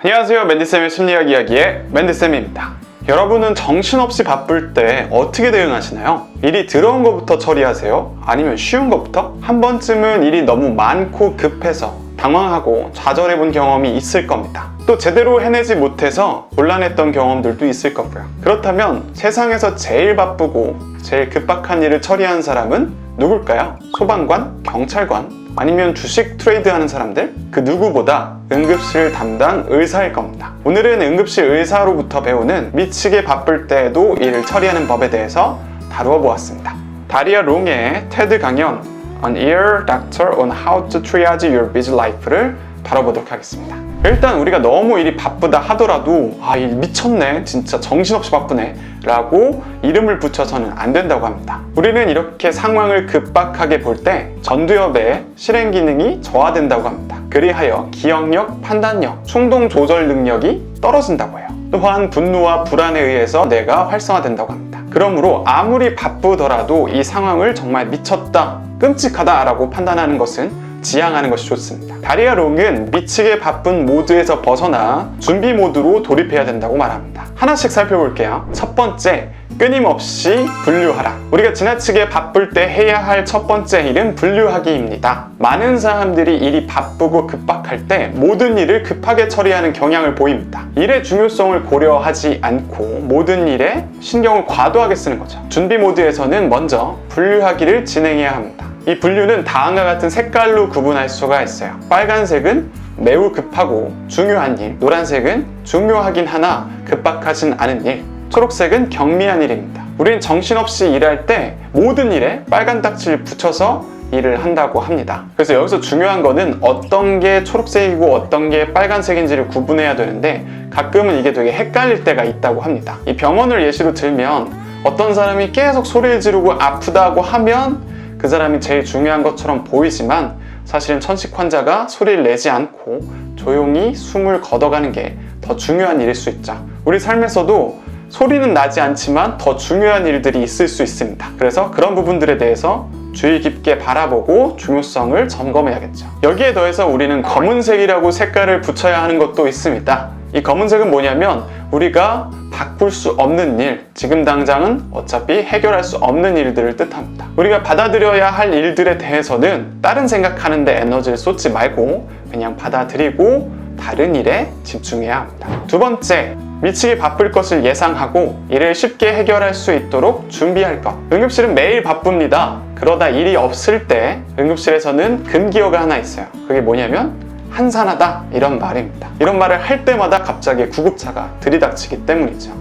안녕하세요. 맨디쌤의 심리학 이야기의 맨디쌤입니다. 여러분은 정신없이 바쁠 때 어떻게 대응하시나요? 일이 들어온 것부터 처리하세요? 아니면 쉬운 것부터? 한 번쯤은 일이 너무 많고 급해서 당황하고 좌절해본 경험이 있을 겁니다. 또 제대로 해내지 못해서 곤란했던 경험들도 있을 거고요. 그렇다면 세상에서 제일 바쁘고 제일 급박한 일을 처리한 사람은 누굴까요? 소방관? 경찰관? 아니면 주식 트레이드하는 사람들? 그 누구보다 응급실 담당 의사일 겁니다. 오늘은 응급실 의사로부터 배우는 미치게 바쁠 때에도 일을 처리하는 법에 대해서 다루어 보았습니다. 다리아 롱의 테드 강연 An Ear Doctor on How to Triage Your Busy Life를 다뤄보도록 하겠습니다. 일단 우리가 너무 일이 바쁘다 하더라도 일 미쳤네, 진짜 정신없이 바쁘네 라고 이름을 붙여서는 안 된다고 합니다. 우리는 이렇게 상황을 급박하게 볼 때 전두엽의 실행 기능이 저하된다고 합니다. 그리하여 기억력, 판단력, 충동 조절 능력이 떨어진다고 해요. 또한 분노와 불안에 의해서 뇌가 활성화된다고 합니다. 그러므로 아무리 바쁘더라도 이 상황을 정말 미쳤다, 끔찍하다 라고 판단하는 것은 지양하는 것이 좋습니다. 다리아 롱은 미치게 바쁜 모드에서 벗어나 준비 모드로 돌입해야 된다고 말합니다. 하나씩 살펴볼게요. 첫 번째, 끊임없이 분류하라. 우리가 지나치게 바쁠 때 해야 할 첫 번째 일은 분류하기입니다. 많은 사람들이 일이 바쁘고 급박할 때 모든 일을 급하게 처리하는 경향을 보입니다. 일의 중요성을 고려하지 않고 모든 일에 신경을 과도하게 쓰는 거죠. 준비 모드에서는 먼저 분류하기를 진행해야 합니다. 이 분류는 다음과 같은 색깔로 구분할 수가 있어요. 빨간색은 매우 급하고 중요한 일, 노란색은 중요하긴 하나 급박하진 않은 일, 초록색은 경미한 일입니다. 우린 정신없이 일할 때 모든 일에 빨간 딱지를 붙여서 일을 한다고 합니다. 그래서 여기서 중요한 거는 어떤 게 초록색이고 어떤 게 빨간색인지를 구분해야 되는데 가끔은 이게 되게 헷갈릴 때가 있다고 합니다. 이 병원을 예시로 들면 어떤 사람이 계속 소리를 지르고 아프다고 하면 그 사람이 제일 중요한 것처럼 보이지만 사실은 천식 환자가 소리를 내지 않고 조용히 숨을 걷어가는 게 더 중요한 일일 수 있죠. 우리 삶에서도 소리는 나지 않지만 더 중요한 일들이 있을 수 있습니다. 그래서 그런 부분들에 대해서 주의 깊게 바라보고 중요성을 점검해야겠죠. 여기에 더해서 우리는 검은색이라고 색깔을 붙여야 하는 것도 있습니다. 이 검은색은 뭐냐면 우리가 바꿀 수 없는 일, 지금 당장은 어차피 해결할 수 없는 일들을 뜻합니다. 우리가 받아들여야 할 일들에 대해서는 다른 생각하는데 에너지를 쏟지 말고 그냥 받아들이고 다른 일에 집중해야 합니다. 두 번째, 미치게 바쁠 것을 예상하고 일을 쉽게 해결할 수 있도록 준비할 것. 응급실은 매일 바쁩니다. 그러다 일이 없을 때 응급실에서는 금기어가 하나 있어요. 그게 뭐냐면 한산하다, 이런 말입니다. 이런 말을 할 때마다 갑자기 구급차가 들이닥치기 때문이죠.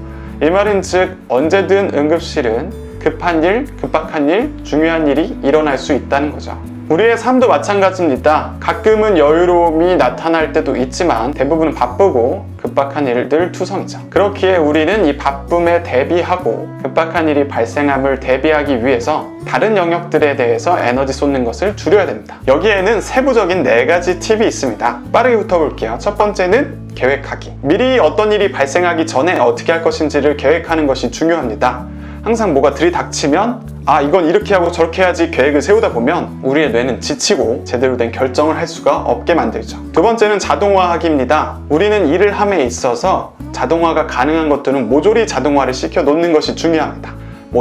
이 말은 즉 언제든 응급실은 급한 일, 급박한 일, 중요한 일이 일어날 수 있다는 거죠. 우리의 삶도 마찬가지입니다. 가끔은 여유로움이 나타날 때도 있지만 대부분은 바쁘고 급박한 일들 투성이죠. 그렇기에 우리는 이 바쁨에 대비하고 급박한 일이 발생함을 대비하기 위해서 다른 영역들에 대해서 에너지 쏟는 것을 줄여야 됩니다. 여기에는 세부적인 4가지 팁이 있습니다. 빠르게 훑어볼게요. 첫 번째는 계획하기. 미리 어떤 일이 발생하기 전에 어떻게 할 것인지를 계획하는 것이 중요합니다. 항상 뭐가 들이닥치면 이건 이렇게 하고 저렇게 해야지 계획을 세우다 보면 우리의 뇌는 지치고 제대로 된 결정을 할 수가 없게 만들죠. 두 번째는 자동화하기입니다. 우리는 일을 함에 있어서 자동화가 가능한 것들은 모조리 자동화를 시켜 놓는 것이 중요합니다.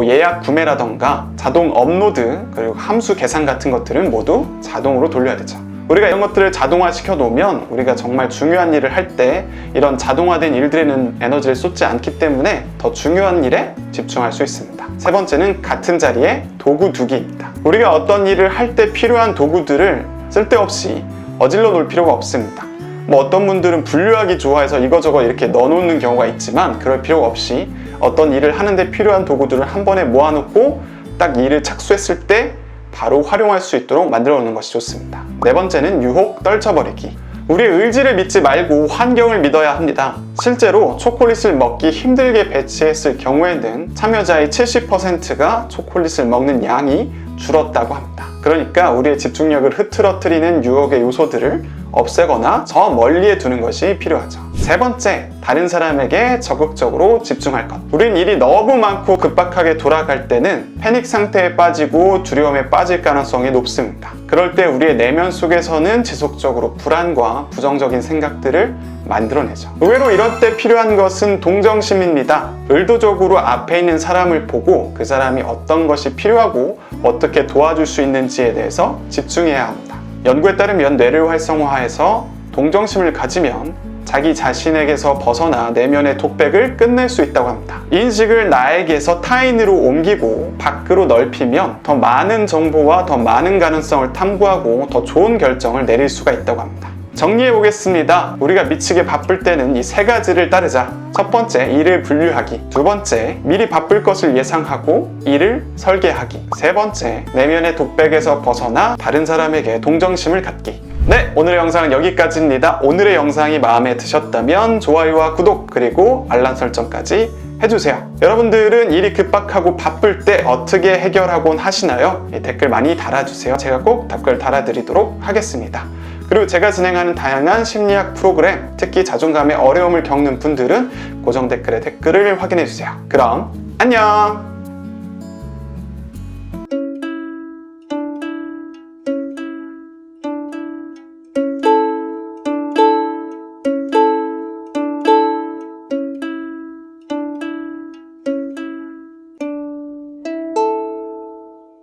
예약 구매라던가 자동 업로드 그리고 함수 계산 같은 것들은 모두 자동으로 돌려야 되죠. 우리가 이런 것들을 자동화시켜 놓으면 우리가 정말 중요한 일을 할 때 이런 자동화된 일들에는 에너지를 쏟지 않기 때문에 더 중요한 일에 집중할 수 있습니다. 세 번째는 같은 자리에 도구 두기입니다. 우리가 어떤 일을 할 때 필요한 도구들을 쓸데없이 어질러 놓을 필요가 없습니다. 어떤 분들은 분류하기 좋아해서 이거저거 이렇게 넣어놓는 경우가 있지만 그럴 필요가 없이 어떤 일을 하는데 필요한 도구들을 한 번에 모아놓고 딱 일을 착수했을 때 바로 활용할 수 있도록 만들어 놓는 것이 좋습니다. 네 번째는 유혹 떨쳐버리기. 우리의 의지를 믿지 말고 환경을 믿어야 합니다. 실제로 초콜릿을 먹기 힘들게 배치했을 경우에는 참여자의 70%가 초콜릿을 먹는 양이 줄었다고 합니다. 그러니까 우리의 집중력을 흐트러뜨리는 유혹의 요소들을 없애거나 저 멀리에 두는 것이 필요하죠. 세 번째, 다른 사람에게 적극적으로 집중할 것. 우린 일이 너무 많고 급박하게 돌아갈 때는 패닉 상태에 빠지고 두려움에 빠질 가능성이 높습니다. 그럴 때 우리의 내면 속에서는 지속적으로 불안과 부정적인 생각들을 만들어내죠. 의외로 이럴 때 필요한 것은 동정심입니다. 의도적으로 앞에 있는 사람을 보고 그 사람이 어떤 것이 필요하고 어떻게 도와줄 수 있는지에 대해서 집중해야 합니다. 연구에 따르면 뇌를 활성화해서 동정심을 가지면 자기 자신에게서 벗어나 내면의 독백을 끝낼 수 있다고 합니다. 인식을 나에게서 타인으로 옮기고 밖으로 넓히면 더 많은 정보와 더 많은 가능성을 탐구하고 더 좋은 결정을 내릴 수가 있다고 합니다. 정리해 보겠습니다. 우리가 미치게 바쁠 때는 이 세 가지를 따르자. 첫 번째, 일을 분류하기. 두 번째, 미리 바쁠 것을 예상하고 일을 설계하기. 세 번째, 내면의 독백에서 벗어나 다른 사람에게 동정심을 갖기. 네, 오늘의 영상은 여기까지입니다. 오늘의 영상이 마음에 드셨다면 좋아요와 구독 그리고 알람 설정까지 해주세요. 여러분들은 일이 급박하고 바쁠 때 어떻게 해결하곤 하시나요? 댓글 많이 달아주세요. 제가 꼭 답글 달아드리도록 하겠습니다. 그리고 제가 진행하는 다양한 심리학 프로그램, 특히 자존감에 어려움을 겪는 분들은 고정 댓글에 댓글을 확인해주세요. 그럼 안녕!